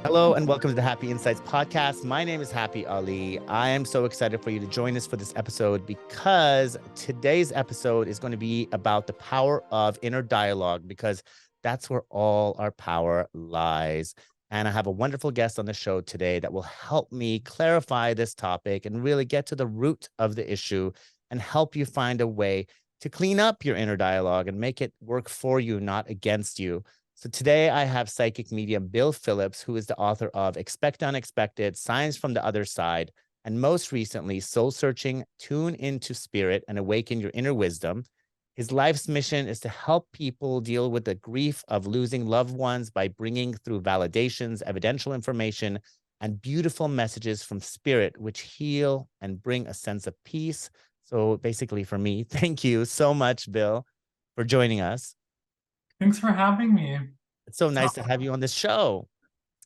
Hello and welcome to the Happy Insights podcast. My name is Happy Ali. I am so excited for you to join us for this episode because today's episode is going to be about the power of inner dialogue, because that's where all our power lies. And I have a wonderful guest on the show today that will help me clarify this topic and really get to the root of the issue and help you find a way to clean up your inner dialogue and make it work for you, not against you. So today I have psychic medium Bill Phillips, who is the author of Expect the Unexpected, Signs from the Other Side, and most recently, Soul Searching, Tune into Spirit, and Awaken Your Inner Wisdom. His life's mission is to help people deal with the grief of losing loved ones by bringing through validations, evidential information, and beautiful messages from spirit, which heal and bring a sense of peace. So basically for me, thank you so much, Bill, for joining us. Thanks for having me. It's so nice to have you on this show.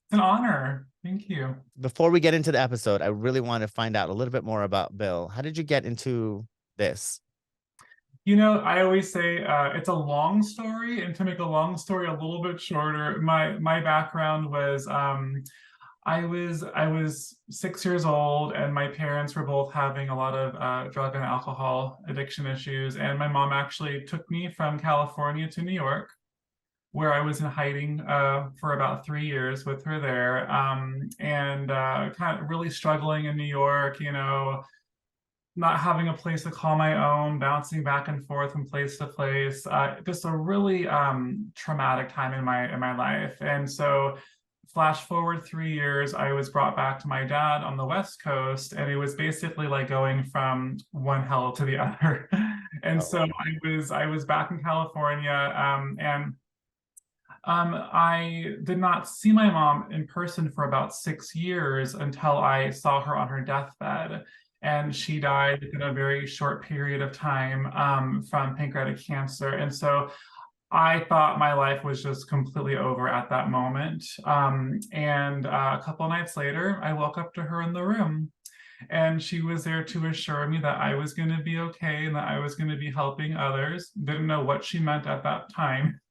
It's an honor. Thank you. Before we get into the episode, I really want to find out a little bit more about Bill. How did you get into this? I always say it's a long story, and to make a long story a little bit shorter, my background was I was 6 years old, and my parents were both having a lot of drug and alcohol addiction issues, and my mom actually took me from California to New York, where I was in hiding for about 3 years with her there, and kind of really struggling in New York, not having a place to call my own, bouncing back and forth from place to place. Just a really traumatic time in my life. And so, flash forward 3 years, I was brought back to my dad on the West Coast, and it was basically like going from one hell to the other. And so I was back in California, and I did not see my mom in person for about 6 years until I saw her on her deathbed. And she died in a very short period of time from pancreatic cancer. And so I thought my life was just completely over at that moment. And a couple of nights later, I woke up to her in the room. And she was there to assure me that I was going to be okay and that I was going to be helping others. Didn't know what she meant at that time.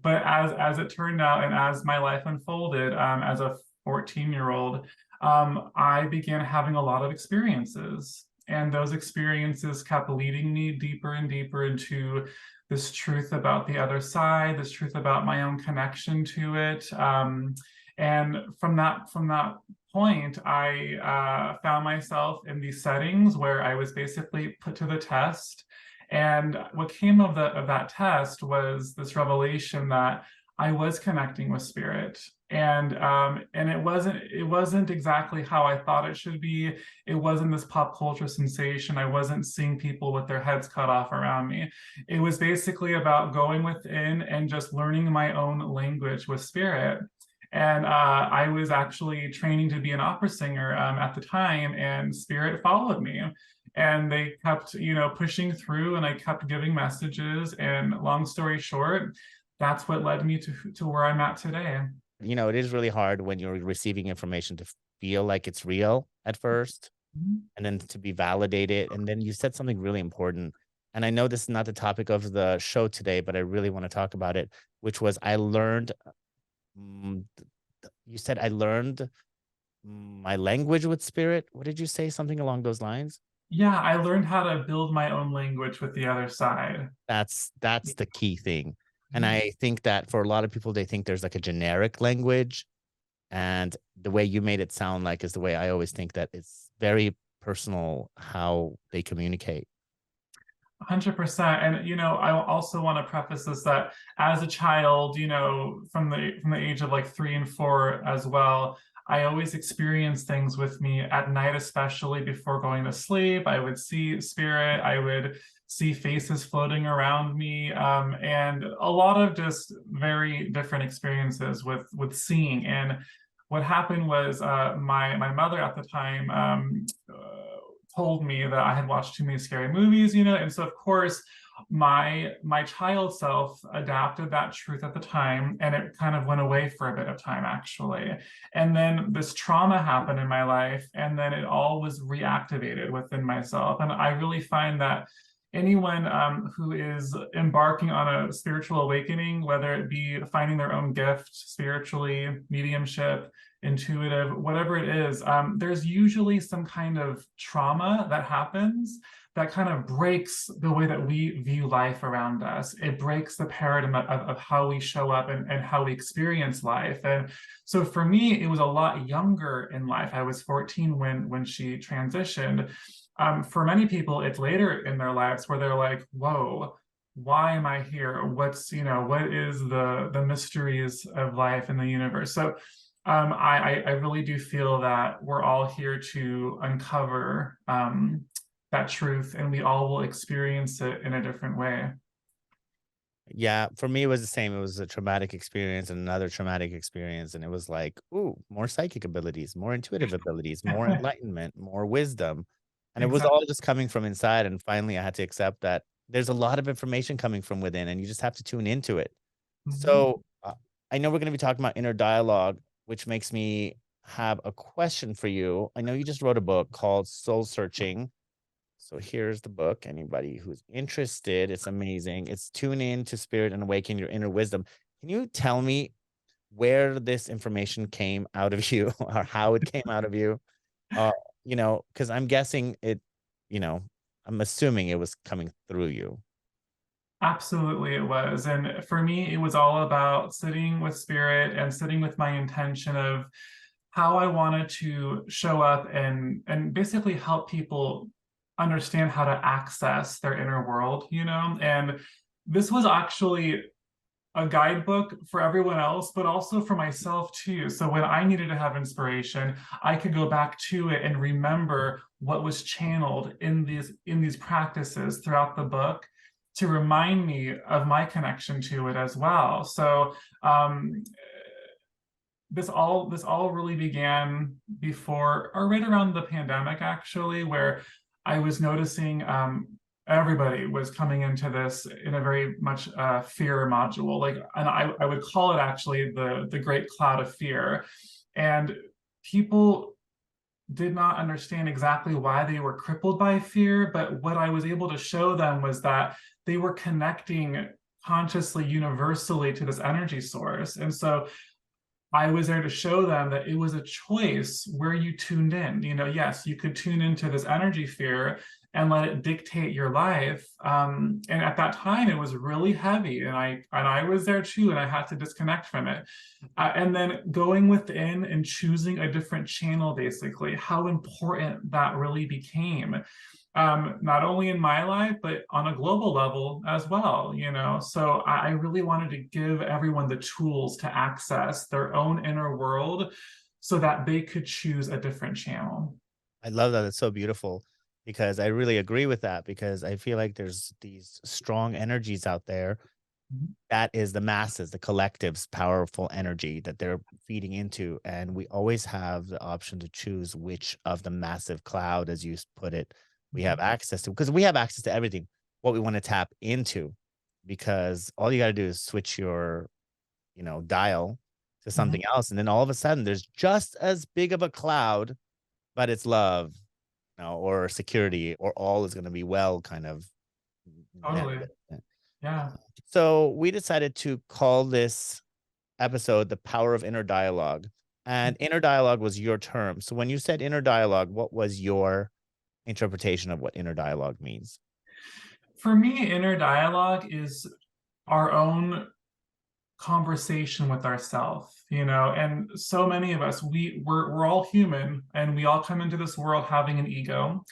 But as it turned out, and as my life unfolded, as a 14-year-old, I began having a lot of experiences. And those experiences kept leading me deeper and deeper into this truth about the other side, this truth about my own connection to it. And from that point, I found myself in these settings where I was basically put to the test. And what came of that test was this revelation that I was connecting with spirit, and it wasn't exactly how I thought it should be. It wasn't this pop culture sensation. I wasn't seeing people with their heads cut off around me. It was basically about going within and just learning my own language with spirit. And I was actually training to be an opera singer at the time, and spirit followed me. And they kept, pushing through, and I kept giving messages. And long story short, that's what led me to where I'm at today. It is really hard when you're receiving information to feel like it's real at first Mhm. and then to be validated. And then you said something really important. And I know this is not the topic of the show today, but I really want to talk about it, which was I learned, mm, you said I learned my language with spirit. What did you say? Something along those lines? Yeah, I learned how to build my own language with the other side. That's the key thing. And Mhm. I think that for a lot of people, they think there's like a generic language. And the way you made it sound like is the way I always think that it's very personal how they communicate. 100%. And I also want to preface this that as a child, from the age of like 3 and 4 as well, I always experienced things with me at night, especially before going to sleep. I would see spirit, I would see faces floating around me, and a lot of just very different experiences with seeing. And what happened was my mother at the time told me that I had watched too many scary movies, and so of course my child self adapted that truth at the time, and it kind of went away for a bit of time actually. And then this trauma happened in my life, and then it all was reactivated within myself. And I really find that anyone who is embarking on a spiritual awakening, whether it be finding their own gift spiritually, mediumship, intuitive, whatever it is, there's usually some kind of trauma that happens that kind of breaks the way that we view life around us. It breaks the paradigm of how we show up and how we experience life. And so for me, it was a lot younger in life. I was 14 when she transitioned. For many people, it's later in their lives where they're like, whoa, why am I here? What is the mysteries of life in the universe? So I really do feel that we're all here to uncover that truth, and we all will experience it in a different way. Yeah, for me, it was the same. It was a traumatic experience and another traumatic experience. And it was like, ooh, more psychic abilities, more intuitive abilities, more enlightenment, more wisdom. And it was Exactly. all just coming from inside. And finally, I had to accept that there's a lot of information coming from within, and you just have to tune into it. Mhm. So I know we're going to be talking about inner dialogue, which makes me have a question for you. I know you just wrote a book called Soul Searching. So here's the book. Anybody who's interested, it's amazing. It's Tune In to Spirit and Awaken Your Inner Wisdom. Can you tell me where this information came out of you or how it came out of you? Uh, because I'm guessing it, you know, I'm assuming it was coming through you. Absolutely, it was. And for me, it was all about sitting with spirit and sitting with my intention of how I wanted to show up and basically help people understand how to access their inner world, And this was actually a guidebook for everyone else, but also for myself too. So when I needed to have inspiration, I could go back to it and remember what was channeled in these practices throughout the book to remind me of my connection to it as well. So um, this all really began before or right around the pandemic, actually, where I was noticing everybody was coming into this in a very much fear module, like, and I would call it actually the great cloud of fear. And people did not understand exactly why they were crippled by fear, but what I was able to show them was that they were connecting consciously universally to this energy source. And so I was there to show them that it was a choice where you tuned in. Yes, you could tune into this energy fear and let it dictate your life. And at that time, it was really heavy, and I was there too, and I had to disconnect from it. And then going within and choosing a different channel, basically, how important that really became, not only in my life, but on a global level as well. So I really wanted to give everyone the tools to access their own inner world so that they could choose a different channel. I love that. It's so beautiful because I really agree with that because I feel like there's these strong energies out there Mhm. that is the masses, the collective's powerful energy that they're feeding into. And we always have the option to choose which of the massive cloud, as you put it, we have Mhm. access to, because we have access to everything, what we want to tap into, because all you got to do is switch your, dial to Mhm. something else. And then all of a sudden there's just as big of a cloud, but it's love, or security, or all is going to be well kind of Totally. netted. Yeah. So we decided to call this episode The Power of Inner Dialogue. And inner dialogue was your term. So when you said inner dialogue, what was your interpretation of what inner dialogue means? For me, inner dialogue is our own conversation with ourselves, and so many of us, we're all human, and we all come into this world having an ego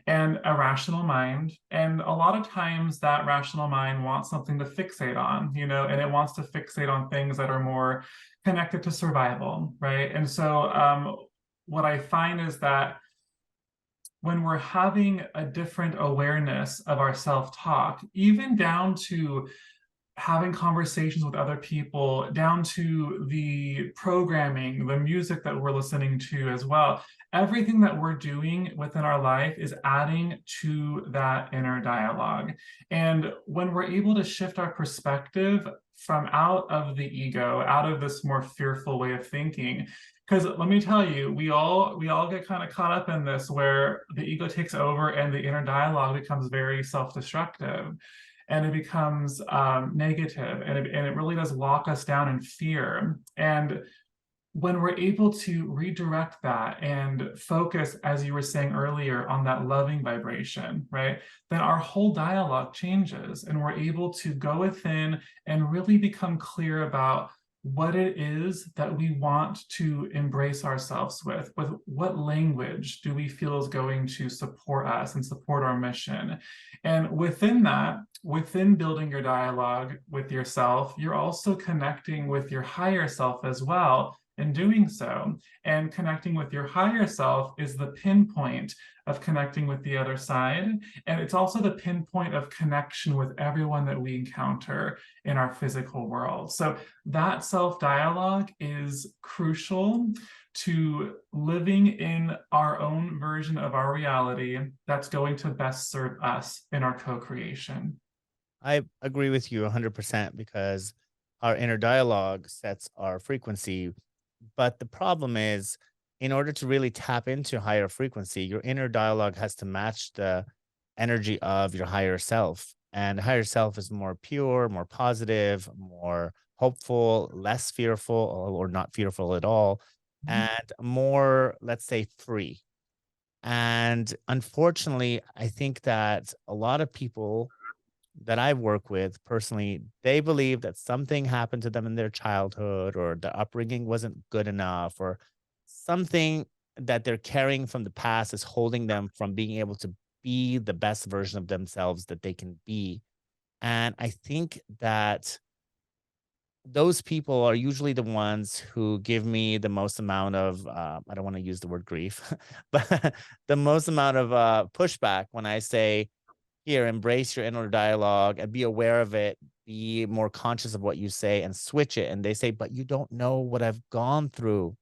and a rational mind. And a lot of times that rational mind wants something to fixate on, and it wants to fixate on things that are more connected to survival, right? And so what I find is that when we're having a different awareness of our self-talk, even down to having conversations with other people, down to the programming, the music that we're listening to as well. Everything that we're doing within our life is adding to that inner dialogue. And when we're able to shift our perspective from out of the ego, out of this more fearful way of thinking, because let me tell you, we all get kind of caught up in this where the ego takes over and the inner dialogue becomes very self-destructive, and it becomes negative, and it really does lock us down in fear. And when we're able to redirect that and focus, as you were saying earlier, on that loving vibration, right? Then our whole dialogue changes and we're able to go within and really become clear about what it is that we want to embrace ourselves with what language do we feel is going to support us and support our mission. And within that, within building your dialogue with yourself, you're also connecting with your higher self as well in doing so. And connecting with your higher self is the pinpoint of connecting with the other side. And it's also the pinpoint of connection with everyone that we encounter in our physical world. So that self dialogue is crucial to living in our own version of our reality that's going to best serve us in our co creation. I agree with you 100% because our inner dialogue sets our frequency. But the problem is, in order to really tap into higher frequency, your inner dialogue has to match the energy of your higher self. And higher self is more pure, more positive, more hopeful, less fearful, or not fearful at all, and more, let's say, free. And unfortunately, I think that a lot of people that I work with personally, they believe that something happened to them in their childhood or the upbringing wasn't good enough or something that they're carrying from the past is holding them from being able to be the best version of themselves that they can be. And I think that those people are usually the ones who give me the most amount of I don't want to use the word grief, but the most amount of pushback when I say, here, embrace your inner dialogue and be aware of it. Be more conscious of what you say and switch it. And they say, but you don't know what I've gone through.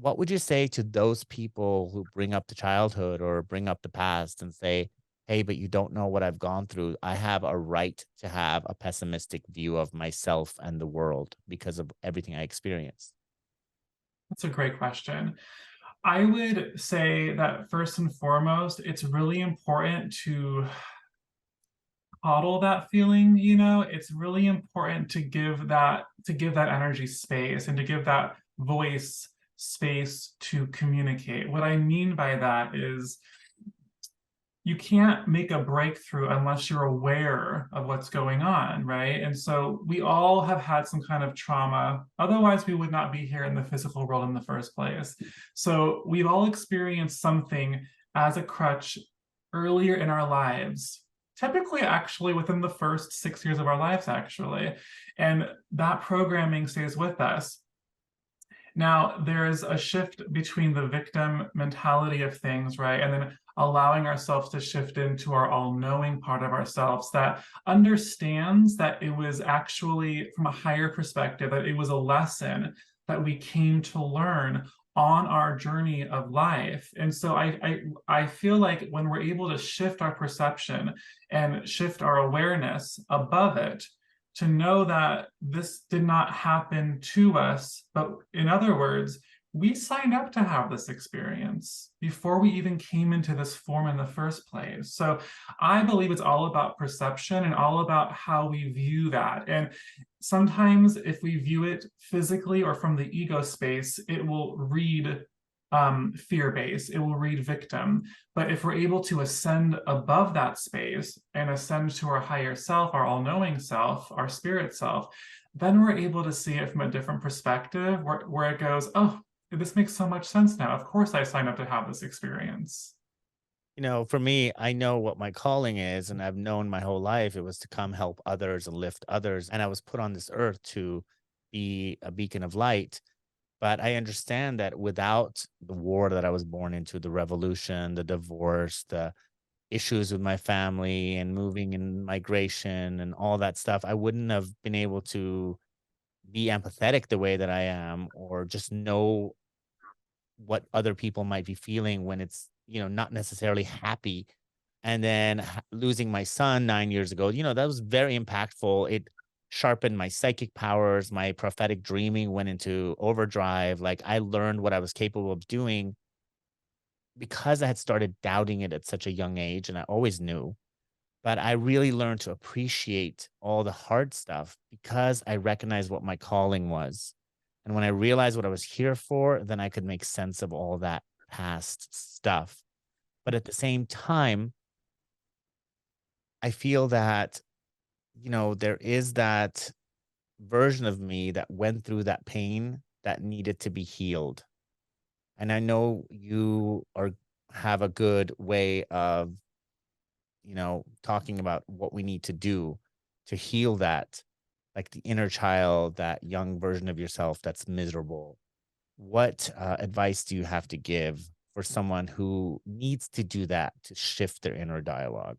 What would you say to those people who bring up the childhood or bring up the past and say, hey, but you don't know what I've gone through? I have a right to have a pessimistic view of myself and the world because of everything I experienced. That's a great question. I would say that first and foremost, it's really important to coddle that feeling, it's really important to give that energy space and to give that voice space to communicate. What I mean by that is you can't make a breakthrough unless you're aware of what's going on, right? And so we all have had some kind of trauma. Otherwise, we would not be here in the physical world in the first place. So we've all experienced something as a crutch earlier in our lives, typically actually within the first 6 years of our lives, actually. And that programming stays with us. Now, there's a shift between the victim mentality of things, right? And then allowing ourselves to shift into our all knowing part of ourselves that understands that it was actually from a higher perspective, that it was a lesson that we came to learn on our journey of life. And so I feel like when we're able to shift our perception and shift our awareness above it, to know that this did not happen to us, but in other words, we signed up to have this experience before we even came into this form in the first place. So I believe it's all about perception and all about how we view that. And sometimes if we view it physically or from the ego space, it will read fear-based, it will read victim. But if we're able to ascend above that space and ascend to our higher self, our all-knowing self, our spirit self, then we're able to see it from a different perspective where it goes, oh, this makes so much sense now. Of course I signed up to have this experience. For me, I know what my calling is, and I've known my whole life it was to come help others and lift others. And I was put on this earth to be a beacon of light. But I understand that without the war that I was born into, the revolution, the divorce, the issues with my family and moving and migration and all that stuff, I wouldn't have been able to be empathetic the way that I am or just know what other people might be feeling when it's, not necessarily happy. And then losing my son 9 years ago, that was very impactful. It sharpened my psychic powers. My prophetic dreaming went into overdrive. Like I learned what I was capable of doing because I had started doubting it at such a young age. And I always knew, but I really learned to appreciate all the hard stuff because I recognized what my calling was. And when I realized what I was here for, then I could make sense of all that past stuff. But at the same time, I feel that, there is that version of me that went through that pain that needed to be healed. And I know you have a good way of, talking about what we need to do to heal that, like the inner child, that young version of yourself that's miserable. What advice do you have to give for someone who needs to do that to shift their inner dialogue?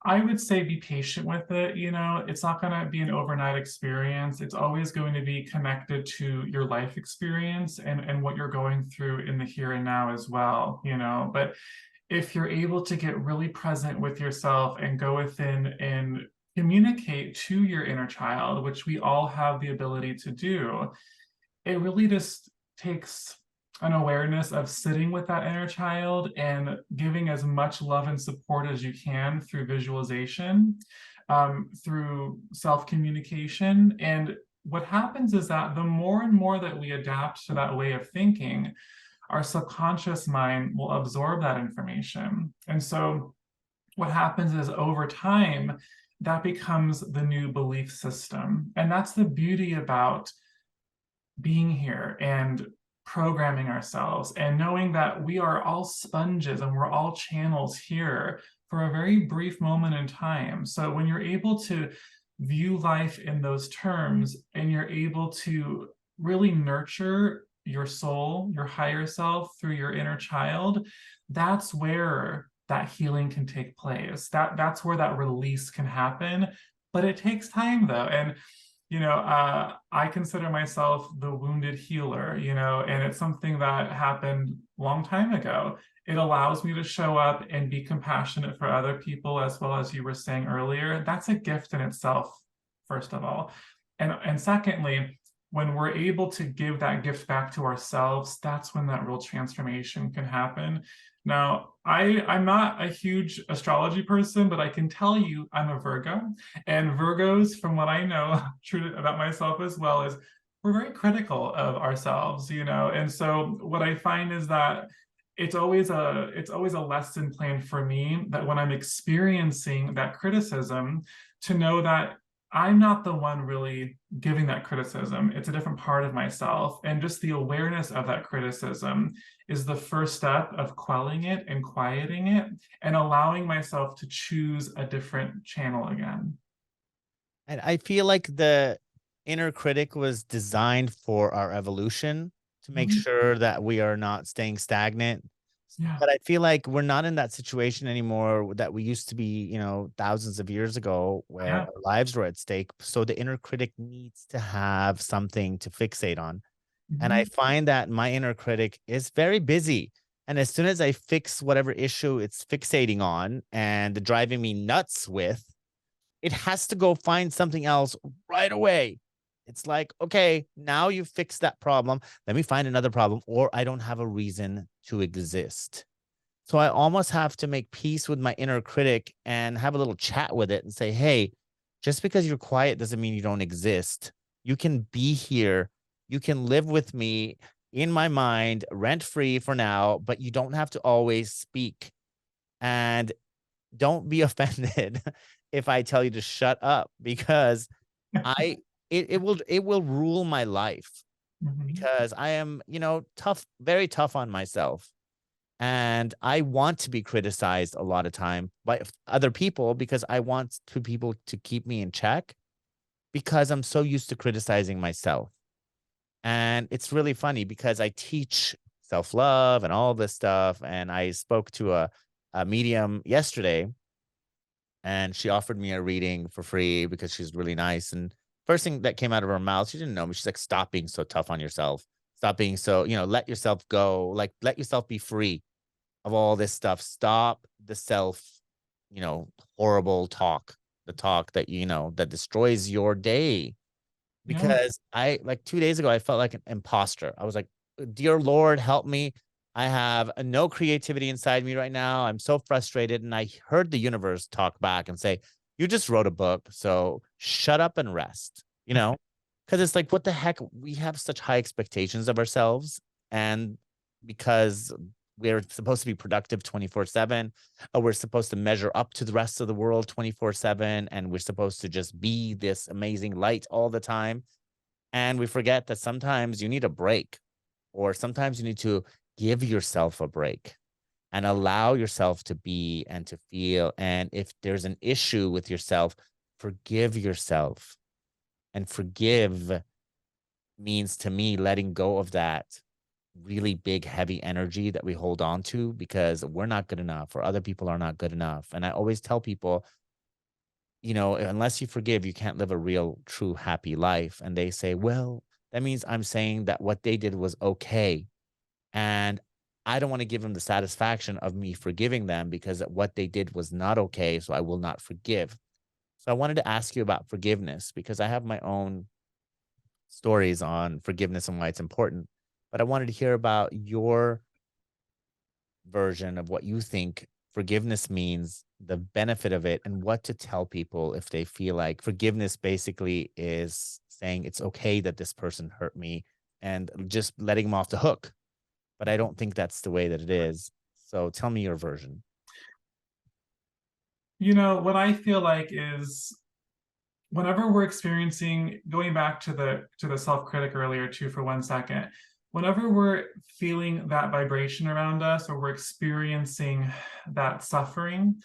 I would say be patient with it. It's not going to be an overnight experience. It's always going to be connected to your life experience and what you're going through in the here and now as well. But if you're able to get really present with yourself and go within and communicate to your inner child, which we all have the ability to do, it really just takes an awareness of sitting with that inner child and giving as much love and support as you can through visualization, through self communication. And what happens is that the more and more that we adapt to that way of thinking, our subconscious mind will absorb that information. And so what happens is over time, that becomes the new belief system. And that's the beauty about being here and programming ourselves and knowing that we are all sponges and we're all channels here for a very brief moment in time. So when you're able to view life in those terms and you're able to really nurture your soul, your higher self through your inner child, that's where that healing can take place. That's where that release can happen. But it takes time though. And I consider myself the wounded healer, and it's something that happened a long time ago. It allows me to show up and be compassionate for other people, as well as you were saying earlier. That's a gift in itself, first of all. And secondly, when we're able to give that gift back to ourselves, that's when that real transformation can happen. Now, I'm not a huge astrology person, but I can tell you I'm a Virgo. And Virgos, from what I know, true about myself as well, is we're very critical of ourselves. And so what I find is that it's always a lesson plan for me that when I'm experiencing that criticism, to know that I'm not the one really giving that criticism. It's a different part of myself. And just the awareness of that criticism is the first step of quelling it and quieting it and allowing myself to choose a different channel again. And I feel like the inner critic was designed for our evolution to make Mhm. sure that we are not staying stagnant. Yeah. But I feel like we're not in that situation anymore that we used to be, thousands of years ago where Yeah. our lives were at stake. So the inner critic needs to have something to fixate on. And I Mhm. find that my inner critic is very busy. And as soon as I fix whatever issue it's fixating on and driving me nuts with, it has to go find something else right away. It's like, okay, now you've fixed that problem. Let me find another problem, or I don't have a reason to exist. So I almost have to make peace with my inner critic and have a little chat with it and say, hey, just because you're quiet doesn't mean you don't exist. You can be here. You can live with me in my mind rent free for now, but you don't have to always speak. And don't be offended if I tell you to shut up because I it will rule my life Mhm. because I am, tough, very tough on myself. And I want to be criticized a lot of time by other people because I want people to keep me in check because I'm so used to criticizing myself. And it's really funny because I teach self-love and all this stuff. And I spoke to a medium yesterday and she offered me a reading for free because she's really nice. And first thing that came out of her mouth, she didn't know me. She's like, stop being so tough on yourself. Stop being so, let yourself go. Like, let yourself be free of all this stuff. Stop the self, you know, horrible talk, the talk that, that destroys your day. Yeah. Because I, like 2 days ago, I felt like an imposter. I was like, dear Lord, help me. I have no creativity inside me right now. I'm so frustrated. And I heard the universe talk back and say, you just wrote a book. So shut up and rest, you know? Because it's like, what the heck? We have such high expectations of ourselves. And because we're supposed to be productive 24/7, or we're supposed to measure up to the rest of the world 24/7, and we're supposed to just be this amazing light all the time. And we forget that sometimes you need a break, or sometimes you need to give yourself a break and allow yourself to be and to feel. And if there's an issue with yourself, forgive yourself. And forgive means to me letting go of that really big, heavy energy that we hold on to because we're not good enough or other people are not good enough. And I always tell people, unless you forgive, you can't live a real, true, happy life. And they say, well, that means I'm saying that what they did was okay. And I don't want to give them the satisfaction of me forgiving them because what they did was not okay. So I will not forgive. So I wanted to ask you about forgiveness because I have my own stories on forgiveness and why it's important. But I wanted to hear about your version of what you think forgiveness means, the benefit of it, and what to tell people if they feel like forgiveness basically is saying it's okay that this person hurt me and just letting them off the hook. But I don't think that's the way that it is. So tell me your version. What I feel like is whenever we're experiencing, going back to the self-critic earlier too for 1 second, whenever we're feeling that vibration around us or we're experiencing that suffering,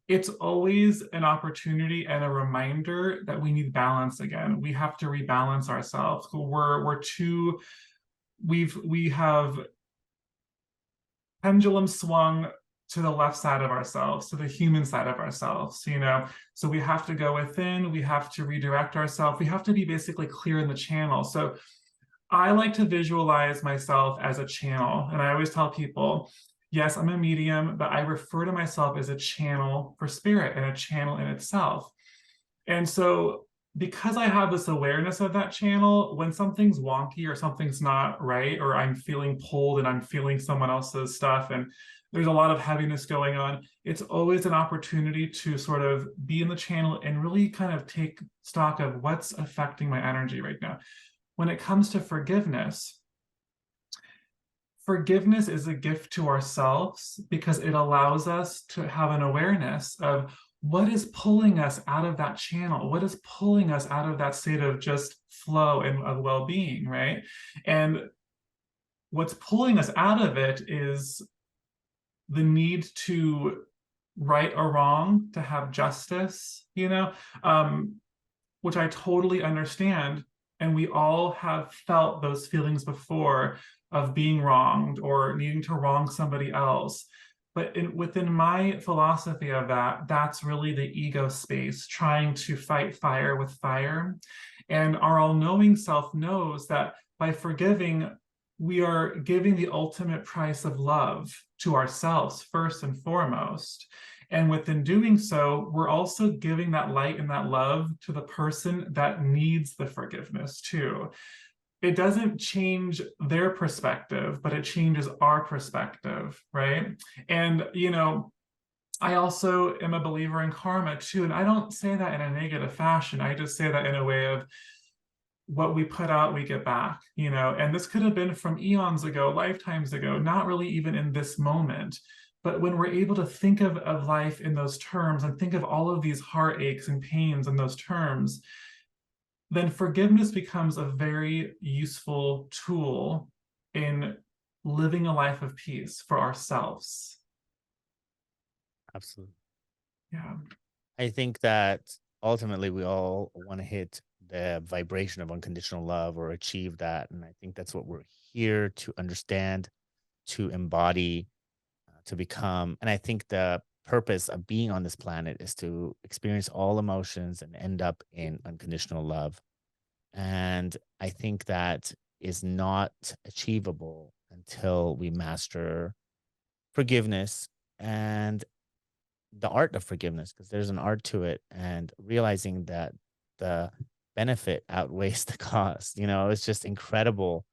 it's always an opportunity and a reminder that we need balance again. We have to rebalance ourselves. We're too we have pendulum swung to the left side of ourselves, to the human side of ourselves. So we have to go within, we have to redirect ourselves, we have to be basically clear in the channel. So I like to visualize myself as a channel. And I always tell people, yes, I'm a medium, but I refer to myself as a channel for spirit and a channel in itself. And so, because I have this awareness of that channel, when something's wonky or something's not right, or I'm feeling pulled and I'm feeling someone else's stuff, and there's a lot of heaviness going on, it's always an opportunity to sort of be in the channel and really kind of take stock of what's affecting my energy right now. When it comes to forgiveness, forgiveness is a gift to ourselves because it allows us to have an awareness of what is pulling us out of that channel, what is pulling us out of that state of just flow and of well-being, right? And what's pulling us out of it is the need to right or wrong, to have justice, which I totally understand. And we all have felt those feelings before of being wronged or needing to wrong somebody else. But within my philosophy of that, that's really the ego space, trying to fight fire with fire. And our all knowing self knows that by forgiving, we are giving the ultimate price of love to ourselves, first and foremost. And within doing so, we're also giving that light and that love to the person that needs the forgiveness too. It doesn't change their perspective, but it changes our perspective, right? And, I also am a believer in karma too. And I don't say that in a negative fashion. I just say that in a way of what we put out, we get back. And this could have been from eons ago, lifetimes ago, not really even in this moment. But when we're able to think of life in those terms and think of all of these heartaches and pains in those terms, then forgiveness becomes a very useful tool in living a life of peace for ourselves. Absolutely. Yeah. I think that ultimately we all want to hit the vibration of unconditional love or achieve that. And I think that's what we're here to understand, to embody, to become. And I think the purpose of being on this planet is to experience all emotions and end up in unconditional love. And I think that is not achievable until we master forgiveness and the art of forgiveness, because there's an art to it, and realizing that the benefit outweighs the cost. It's just incredible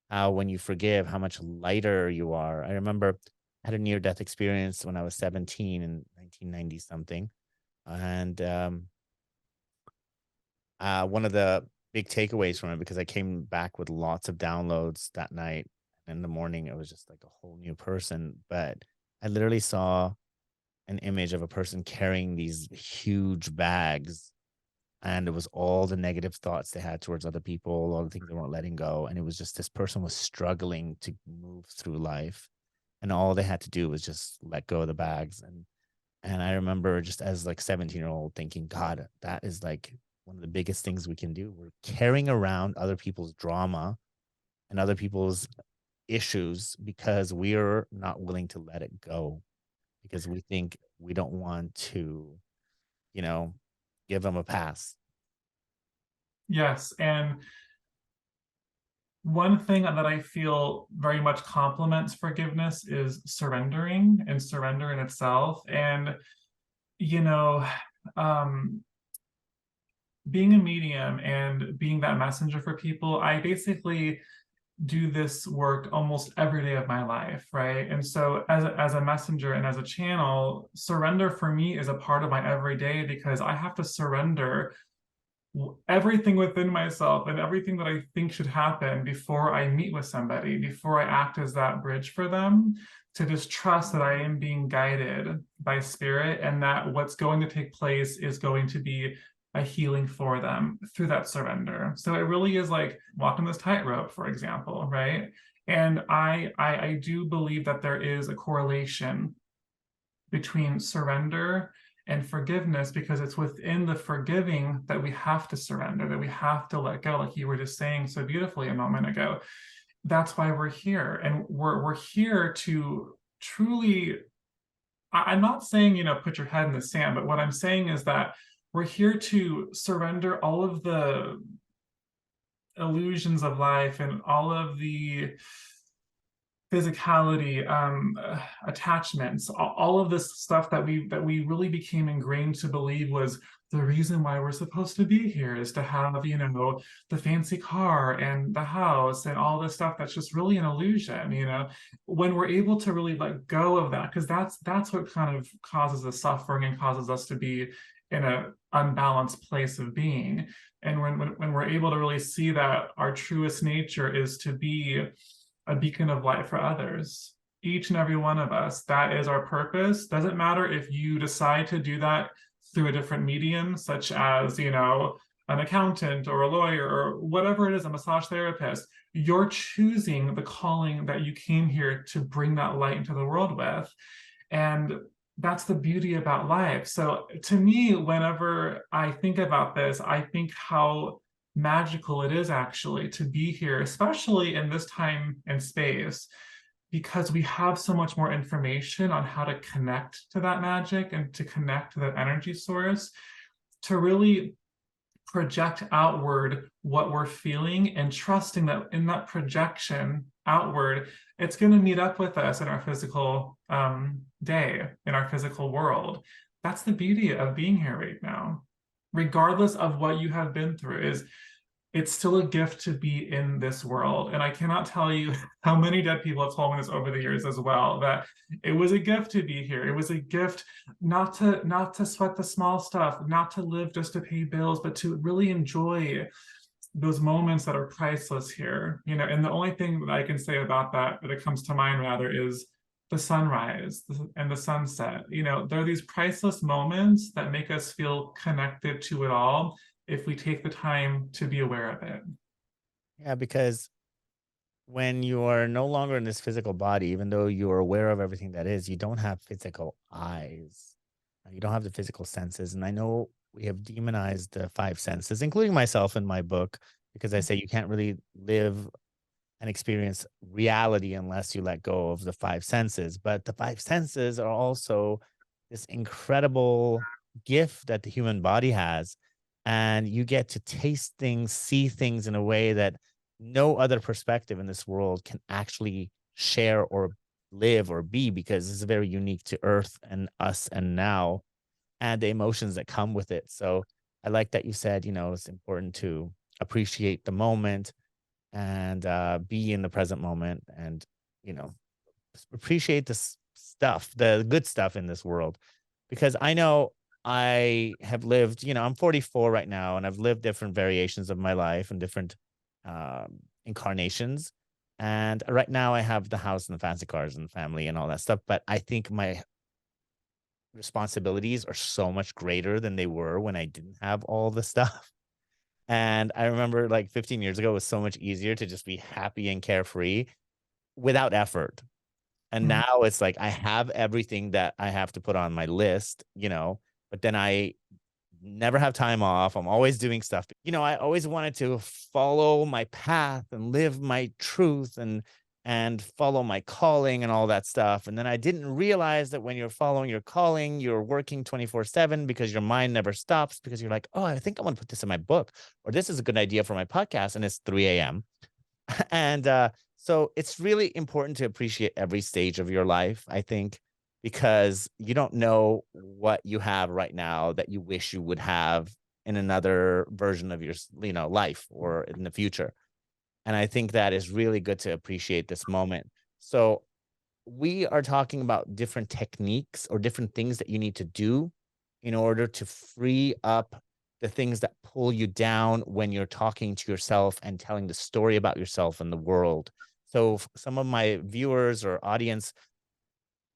how when you forgive, how much lighter you are. I remember I had a near death experience when I was 17 in 1990 something. And one of the big takeaways from it because I came back with lots of downloads that night. In the morning, it was just like a whole new person. But I literally saw an image of a person carrying these huge bags, and it was all the negative thoughts they had towards other people, all the things they weren't letting go. And it was just this person was struggling to move through life. And all they had to do was just let go of the bags. And I remember just as like 17-year-old thinking, God, that is like one of the biggest things we can do. We're carrying around other people's drama and other people's issues because we're not willing to let it go, because we think we don't want to, you know, give them a pass. Yes, and one thing that I feel very much complements forgiveness is surrendering and surrender in itself. And, you know, um, being a medium and being that messenger for people, I basically do this work almost every day of my life, right? And so as a messenger and as a channel, surrender for me is a part of my everyday because I have to surrender everything within myself and everything that I think should happen before I meet with somebody, before I act as that bridge for them, to just trust that I am being guided by spirit and that what's going to take place is going to be a healing for them through that surrender. So it really is like walking this tightrope, for example, right? And I do believe that there is a correlation between surrender and forgiveness because it's within the forgiving that we have to surrender, that we have to let go, like you were just saying so beautifully a moment ago. That's why we're here. And we're here to truly, I'm not saying, put your head in the sand, but what I'm saying is that we're here to surrender all of the illusions of life and all of the physicality, attachments, all of this stuff that we really became ingrained to believe was the reason why we're supposed to be here is to have, the fancy car and the house and all this stuff that's just really an illusion, when we're able to really let go of that, because that's what kind of causes the suffering and causes us to be in a unbalanced place of being. And when we're able to really see that our truest nature is to be a beacon of light for others. Each and every one of us, that is our purpose. Doesn't matter if you decide to do that through a different medium, such as, an accountant or a lawyer or whatever it is, a massage therapist. You're choosing the calling that you came here to bring that light into the world with. And that's the beauty about life. So to me, whenever I think about this, I think how magical it is actually to be here, especially in this time and space, because we have so much more information on how to connect to that magic and to connect to that energy source, to really project outward what we're feeling and trusting that in that projection outward, it's going to meet up with us in our physical day, in our physical world. That's the beauty of being here right now. Regardless of what you have been through, is it's still a gift to be in this world. And I cannot tell you how many dead people have told me this over the years as well, that it was a gift to be here. It was a gift not to sweat the small stuff, not to live just to pay bills, but to really enjoy those moments that are priceless here. And the only thing that I can say about that it comes to mind rather is the sunrise and the sunset. There are these priceless moments that make us feel connected to it all if we take the time to be aware of it. Yeah, because when you are no longer in this physical body, even though you're aware of everything that is, you don't have physical eyes. You don't have the physical senses. And I know we have demonized the five senses, including myself in my book, because I say you can't really live and experience reality unless you let go of the five senses. But the five senses are also this incredible gift that the human body has. And you get to taste things, see things in a way that no other perspective in this world can actually share or live or be, because it's very unique to Earth and us and now, and the emotions that come with it. So I like that you said, it's important to appreciate the moment and be in the present moment, and you know appreciate the stuff, the good stuff in this world, because I know I have lived, I'm 44 right now, and I've lived different variations of my life and different incarnations. And right now I have the house and the fancy cars and the family and all that stuff. But I think my responsibilities are so much greater than they were when I didn't have all the stuff. And I remember like 15 years ago, it was so much easier to just be happy and carefree without effort. And Mhm. now it's like I have everything that I have to put on my list, but then I never have time off. I'm always doing stuff. I always wanted to follow my path and live my truth and follow my calling and all that stuff. And then I didn't realize that when you're following your calling, you're working 24/7 because your mind never stops because you're like, "Oh, I think I want to put this in my book, or this is a good idea for my podcast," and it's 3 a.m. And so it's really important to appreciate every stage of your life, I think, because you don't know what you have right now that you wish you would have in another version of your life or in the future. And I think that is really good to appreciate this moment. So we are talking about different techniques or different things that you need to do in order to free up the things that pull you down when you're talking to yourself and telling the story about yourself and the world. So some of my viewers or audience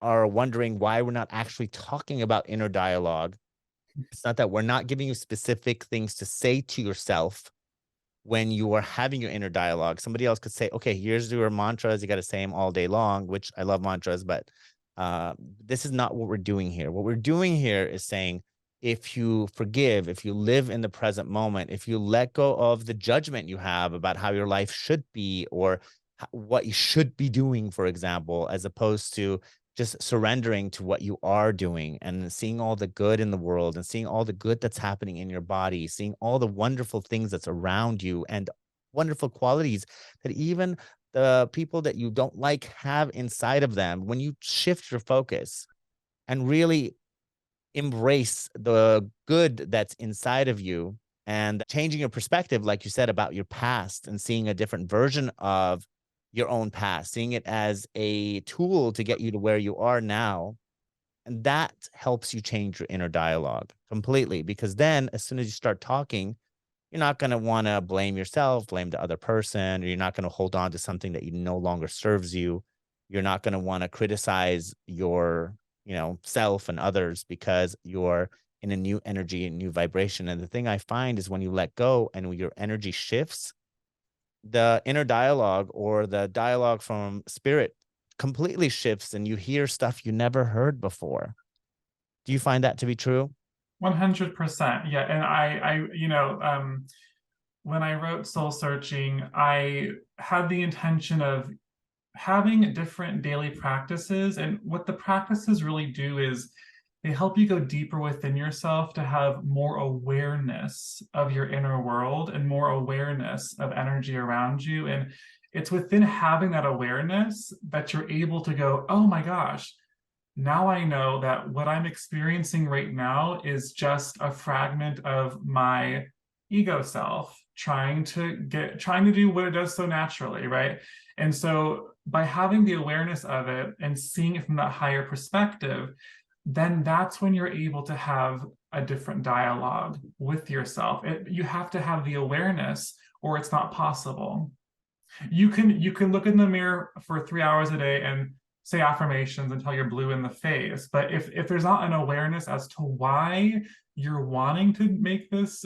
are wondering why we're not actually talking about inner dialogue. It's not that we're not giving you specific things to say to yourself when you are having your inner dialogue. Somebody else could say, okay, here's your mantras. You got to say them all day long, which I love mantras, but uh, this is not what we're doing here. What we're doing here is saying, if you forgive, if you live in the present moment, if you let go of the judgment you have about how your life should be or what you should be doing, for example, as opposed to just surrendering to what you are doing and seeing all the good in the world and seeing all the good that's happening in your body, seeing all the wonderful things that's around you and wonderful qualities that even the people that you don't like have inside of them. When you shift your focus and really embrace the good that's inside of you and changing your perspective, like you said, about your past and seeing a different version of your own past, seeing it as a tool to get you to where you are now. And that helps you change your inner dialogue completely. Because then, as soon as you start talking, you're not going to want to blame yourself, blame the other person, or you're not going to hold on to something that you no longer serves you. You're not going to want to criticize your, self and others because you're in a new energy and new vibration. And the thing I find is when you let go and when your energy shifts, the inner dialogue or the dialogue from spirit completely shifts and you hear stuff you never heard before. Do you find that to be true? 100%. Yeah. And when I wrote Soul Searching, I had the intention of having different daily practices. And what the practices really do is they help you go deeper within yourself to have more awareness of your inner world and more awareness of energy around you. And it's within having that awareness that you're able to go, oh my gosh, now I know that what I'm experiencing right now is just a fragment of my ego self trying to do what it does so naturally, right? And so by having the awareness of it and seeing it from that higher perspective, then that's when you're able to have a different dialogue with yourself. You have to have the awareness or it's not possible. You can look in the mirror for 3 hours a day and say affirmations until you're blue in the face, but if there's not an awareness as to why you're wanting to make this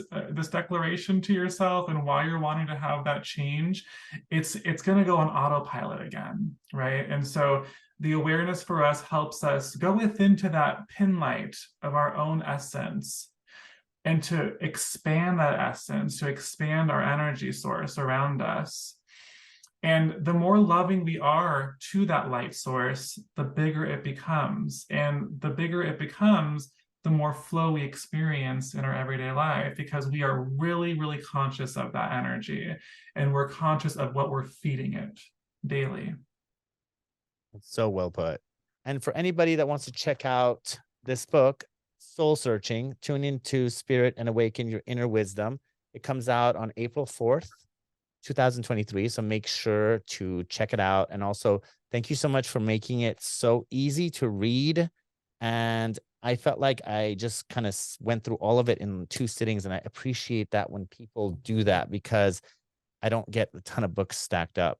declaration to yourself and why you're wanting to have that change, it's going to go on autopilot again, right? And so the awareness for us helps us go within to that pinlight of our own essence and to expand that essence, to expand our energy source around us. And the more loving we are to that light source, the bigger it becomes. And the bigger it becomes, the more flow we experience in our everyday life because we are really, really conscious of that energy and we're conscious of what we're feeding it daily. So well put. And for anybody that wants to check out this book, Soul Searching, Tune into Spirit and Awaken Your Inner Wisdom, it comes out on April 4th, 2023. So make sure to check it out. And also, thank you so much for making it so easy to read And I felt like I just kind of went through all of it in 2 sittings. And I appreciate that when people do that, because I don't get a ton of books stacked up.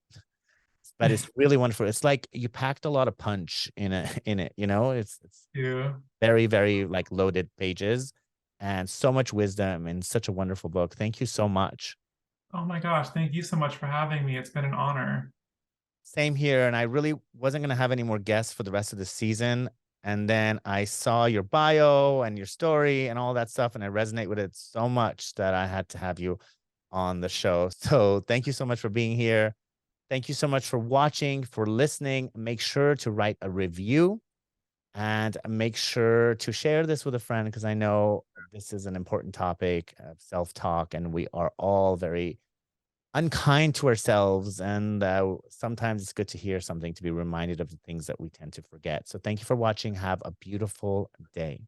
But it's really wonderful. It's like you packed a lot of punch in it, it's You. very, very like loaded pages and so much wisdom and such a wonderful book. Thank you so much. Oh my gosh, thank you so much for having me. It's been an honor. Same here. And I really wasn't going to have any more guests for the rest of the season. And then I saw your bio and your story and all that stuff, and I resonate with it so much that I had to have you on the show. So thank you so much for being here. Thank you so much for watching, for listening. Make sure to write a review and make sure to share this with a friend, because I know this is an important topic of self talk, and we are all very unkind to ourselves. And sometimes it's good to hear something to be reminded of the things that we tend to forget. So thank you for watching. Have a beautiful day.